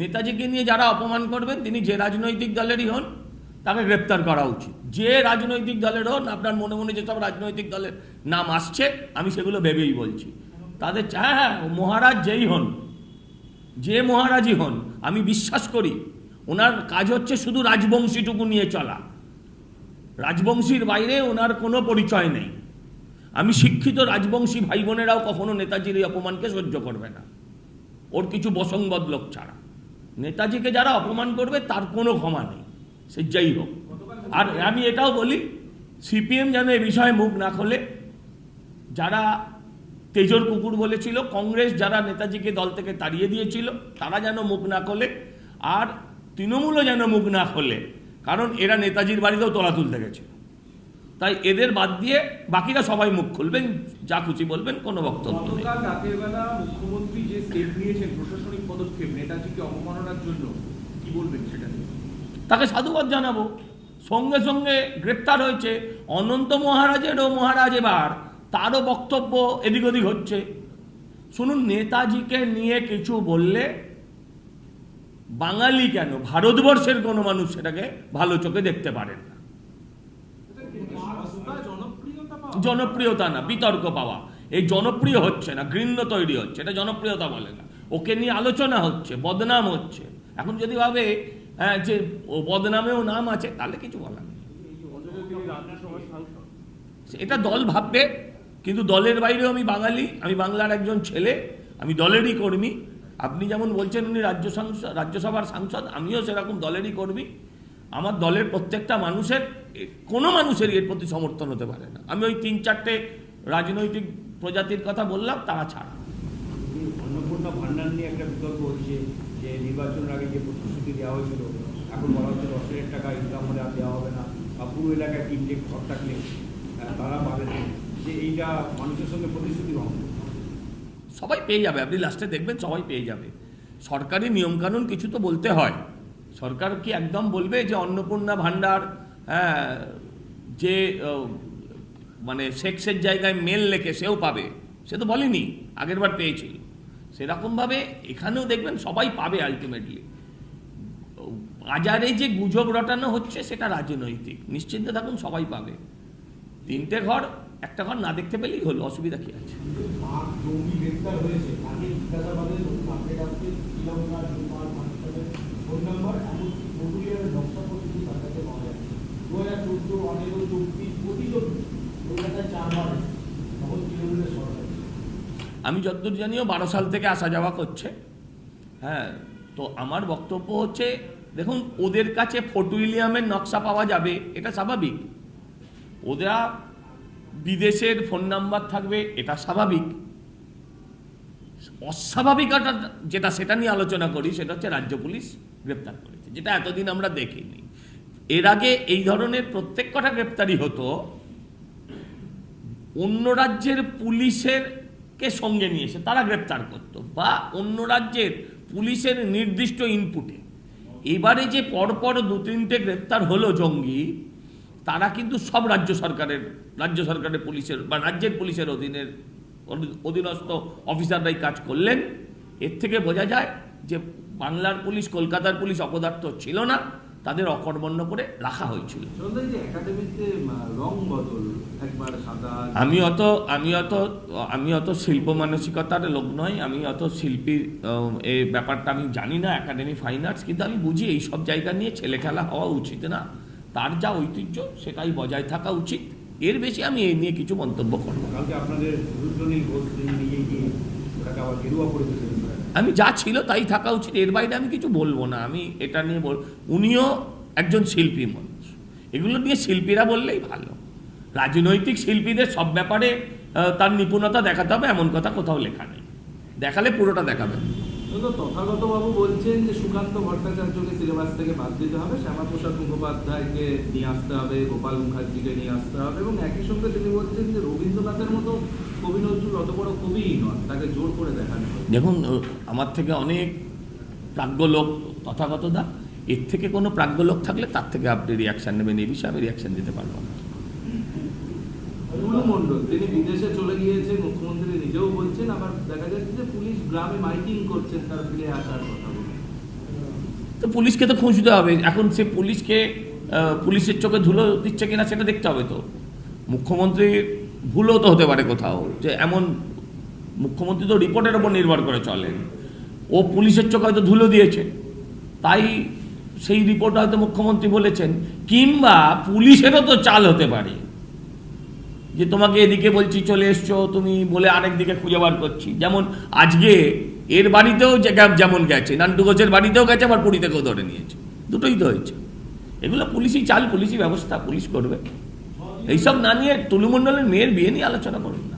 নেতাজিকে নিয়ে যারা অপমান করবেন তিনি যে রাজনৈতিক দলেরই হন তাকে গ্রেপ্তার করা উচিত। যে রাজনৈতিক দলের হন, আপনার মনে মনে যেসব রাজনৈতিক দলের নাম আসছে আমি সেগুলো ভেবেই বলছি, তাদের হ্যাঁ মহারাজ যেই হন, যে মহারাজই হন, আমি বিশ্বাস করি ওনার কাজ হচ্ছে শুধু রাজবংশীটুকু নিয়ে চলা, রাজবংশীর বাইরে ওনার কোনো পরিচয় নেই। আমি শিক্ষিত রাজবংশী ভাই বোনেরাও কখনো নেতাজির এই অপমানকে সহ্য করবে না, ওর কিছু বসংবদ লোক ছাড়া। নেতাজিকে যারা অপমান করবে তার কোনো ক্ষমা নেই, সে যাই হোক। আর আমি এটাও বলি, সিপিএম যেন এ বিষয়ে মুখ না খোলে। যারা তেজর কুকুর বলেছিল, কংগ্রেস যারা নেতাজিকে দল থেকে তাড়িয়ে দিয়েছিল, তারা যেন মুখ না খোলে, আর তৃণমূলও যেন মুখ না খোলে, কারণ এরা নেতাজির বাড়িতেও তোলা তুলতে গেছিল। তাই এদের বাদ দিয়ে বাকিরা সবাই মুখ খুলবেন, যা খুশি বলবেন, কোনো বক্তব্য নেই। মুখ্যমন্ত্রী যে স্টেপ নিয়েছেন প্রশাসনিক পদক্ষেপ নেতাজিকে অপমাননার জন্য, কি বলবেন সেটা নিয়ে? তাকে সাধুবাদ জানাবো। সঙ্গে সঙ্গে গ্রেপ্তার হয়েছে অনন্ত মহারাজেরও মহারাজ, এবার তারও বক্তব্য এদিক ওদিক হচ্ছে। শুনুন, নেতাজিকে নিয়ে কিছু বললে বাঙালি কেন, ভারতবর্ষের কোনো মানুষ সেটাকে ভালো চোখে দেখতে পারেন না। জনপ্রিয়তা না, বিতর্ক পাওয়া। এই জনপ্রিয় হচ্ছে না, ঘৃণ্য তৈরি হচ্ছে, এটা জনপ্রিয়তা বলে না। ওকে নিয়ে আলোচনা হচ্ছে, বদনাম হচ্ছে। এখন যদি ভাবে যে ও বদনামেও নাম আছে, তাহলে কিছু বলার নেই। এটা দল ভাববে, কিন্তু দলের বাইরেও আমি বাঙালি, আমি বাংলার একজন ছেলে, আমি দলেরই কর্মী। আপনি যেমন বলছেন উনি রাজ্যসভার সাংসদ, আমিও সেরকম দলেরই কর্মী। আমার দলের প্রত্যেকটা মানুষের, কোনো মানুষেরই এর প্রতি সমর্থন হতে পারে না। আমি ওই 3-4টে রাজনৈতিক প্রজাতির কথা বললাম, তারা ছাড়া। অন্নপূর্ণা ভান্ডার নিয়ে একটা বিতর্ক হচ্ছে যে নির্বাচনের আগে যে প্রতিশ্রুতি দেওয়া হয়েছিল, এখন বলা হচ্ছে 10,000 টাকা ইনকাম হলে আর দেওয়া হবে না, বা পুরো এলাকায় 3টে ঘর থাকলে তারা পাবেন, যে এইটা মানুষের সঙ্গে প্রতিশ্রুতি ভঙ্গ। সবাই পেয়ে যাবে, আপনি লাস্টে দেখবেন সবাই পেয়ে যাবে। সরকারি নিয়মকানুন কিছু তো বলতে হয়। সরকার কি একদম বলবে যে অন্নপূর্ণা ভান্ডার যে মানে সেক্সের জায়গায় মেল লেখে সেও পাবে? সে তো বলেনি, আগেরবার পেয়েছিল। সেরকমভাবে এখানেও দেখবেন সবাই পাবে আলটিমেটলি। বাজারে যে গুজব রটানো হচ্ছে সেটা রাজনৈতিক, নিশ্চিন্তে থাকুন সবাই পাবে। 3টে ঘর, একটা ঘর না দেখতে পেলেই হলো, অসুবিধা কি আছে? আমি যতদূর জানিও 12 সাল থেকে আসা যাওয়া করছে। হ্যাঁ, তো আমার বক্তব্য হচ্ছে, দেখুন ওদের কাছে ফোর্ট উইলিয়ামের নকশা পাওয়া যাবে, এটা স্বাভাবিক। ওরা বিদেশের ফোন নাম্বার থাকবে, এটা স্বাভাবিক। অস্বাভাবিকতা যেটা, সেটা নিয়ে আলোচনা করি, সেটা হচ্ছে রাজ্য পুলিশ গ্রেপ্তার করেছে, যেটা এতদিন আমরা দেখিনি। এর আগে এই ধরনের প্রত্যেক কটা গ্রেপ্তারি হতো অন্য রাজ্যের পুলিশের কে সঙ্গে নিয়ে এসে তারা গ্রেপ্তার করত, বা অন্য রাজ্যের পুলিশের নির্দিষ্ট ইনপুটে। এবারে যে পরপর 2-3টে গ্রেপ্তার হলো জঙ্গি, তারা কিন্তু সব রাজ্য সরকারের পুলিশের বা রাজ্যের পুলিশের অধীনস্থ অফিসাররাই কাজ করলেন। এর থেকে বোঝা যায় যে বাংলার পুলিশ, কলকাতার পুলিশ অপদার্থ ছিল না, তাদের অকর্মণ্য করে রাখা হয়েছিল। আমি অত শিল্প মানসিকতার লোক নয়, আমি অত শিল্পীর এই ব্যাপারটা আমি জানি না, একাডেমি ফাইন আর্টস, কিন্তু আমি বুঝি এই সব জায়গা নিয়ে ছেলে খেলা হওয়া উচিত না। তার যা ঐতিহ্য সেটাই বজায় থাকা উচিত, এর বেশি আমি এই নিয়ে কিছু মন্তব্য করব। আমি যা ছিল তাই থাকা উচিত, এর বাইরে আমি কিছু বলবো না। আমি এটা নিয়ে উনিও একজন শিল্পী মানুষ, এগুলো নিয়ে শিল্পীরা বললেই ভালো। রাজনৈতিক শিল্পীদের সব ব্যাপারে তার নিপুণতা দেখাতে হবে এমন কথা কোথাও লেখা নেই, দেখালে পুরোটা দেখাবেন। তথাগত বাবু বলছেন যে সুকান্ত ভট্টাচার্যকে সিলেবাস থেকে বাদ দিতে হবে, শ্যামাপ্রসাদ মুখোপাধ্যায়কে নিয়ে আসতে হবে, গোপাল মুখার্জিকে নিয়ে আসতে হবে, এবং একই সঙ্গে তিনি বলছেন যে রবীন্দ্রনাথের মতো কবি নজরুল অত বড় কবিই নন, তাকে জোর করে দেখানো। দেখুন, আমার থেকে অনেক প্রাজ্ঞ লোক তথাগত দা, এর থেকে কোনো প্রাজ্ঞ লোক থাকলে তার থেকে আপনি রিয়াকশান নেবেন, এই বিষয়ে আমি রিয়াকশান দিতে পারবো না। মন্ডল তিনি বিদেশে চলে গিয়েছেন, মুখ্যমন্ত্রী নিজেও বলছেন, আবার দেখা যাচ্ছে যে পুলিশ গ্রামে মাইকিং করছেন তার ফিরে আসার কথা বলে। তো পুলিশকে তো খুঁজতে হবে। এখন সে পুলিশকে পুলিশের চোখে ধুলো দিচ্ছে কিনা সেটা দেখতে হবে। তো মুখ্যমন্ত্রীর ভুলও তো হতে পারে কোথাও, যে এমন মুখ্যমন্ত্রী তো রিপোর্টের ওপর নির্ভর করে চলেন, ও পুলিশের চোখে হয়তো ধুলো দিয়েছে, তাই সেই রিপোর্ট হয়তো মুখ্যমন্ত্রী বলেছেন। কিংবা পুলিশেরও তো চাল হতে পারে যে তোমাকে এদিকে বলছি চলে এসছো তুমি বলে আরেক দিকে খুঁজে বার করছি। যেমন আজকে এর বাড়িতেও যেমন গেছে, নান্টু ঘোষের বাড়িতেও গেছে, আবার পুরী থেকেও ধরে নিয়েছে, দুটোই তো হয়েছে। এগুলো পুলিশই চাল, পুলিশই ব্যবস্থা, পুলিশ করবে। এইসব না নিয়ে টুলু মণ্ডলের মেয়ের বিয়ে নিয়ে আলোচনা করুন না।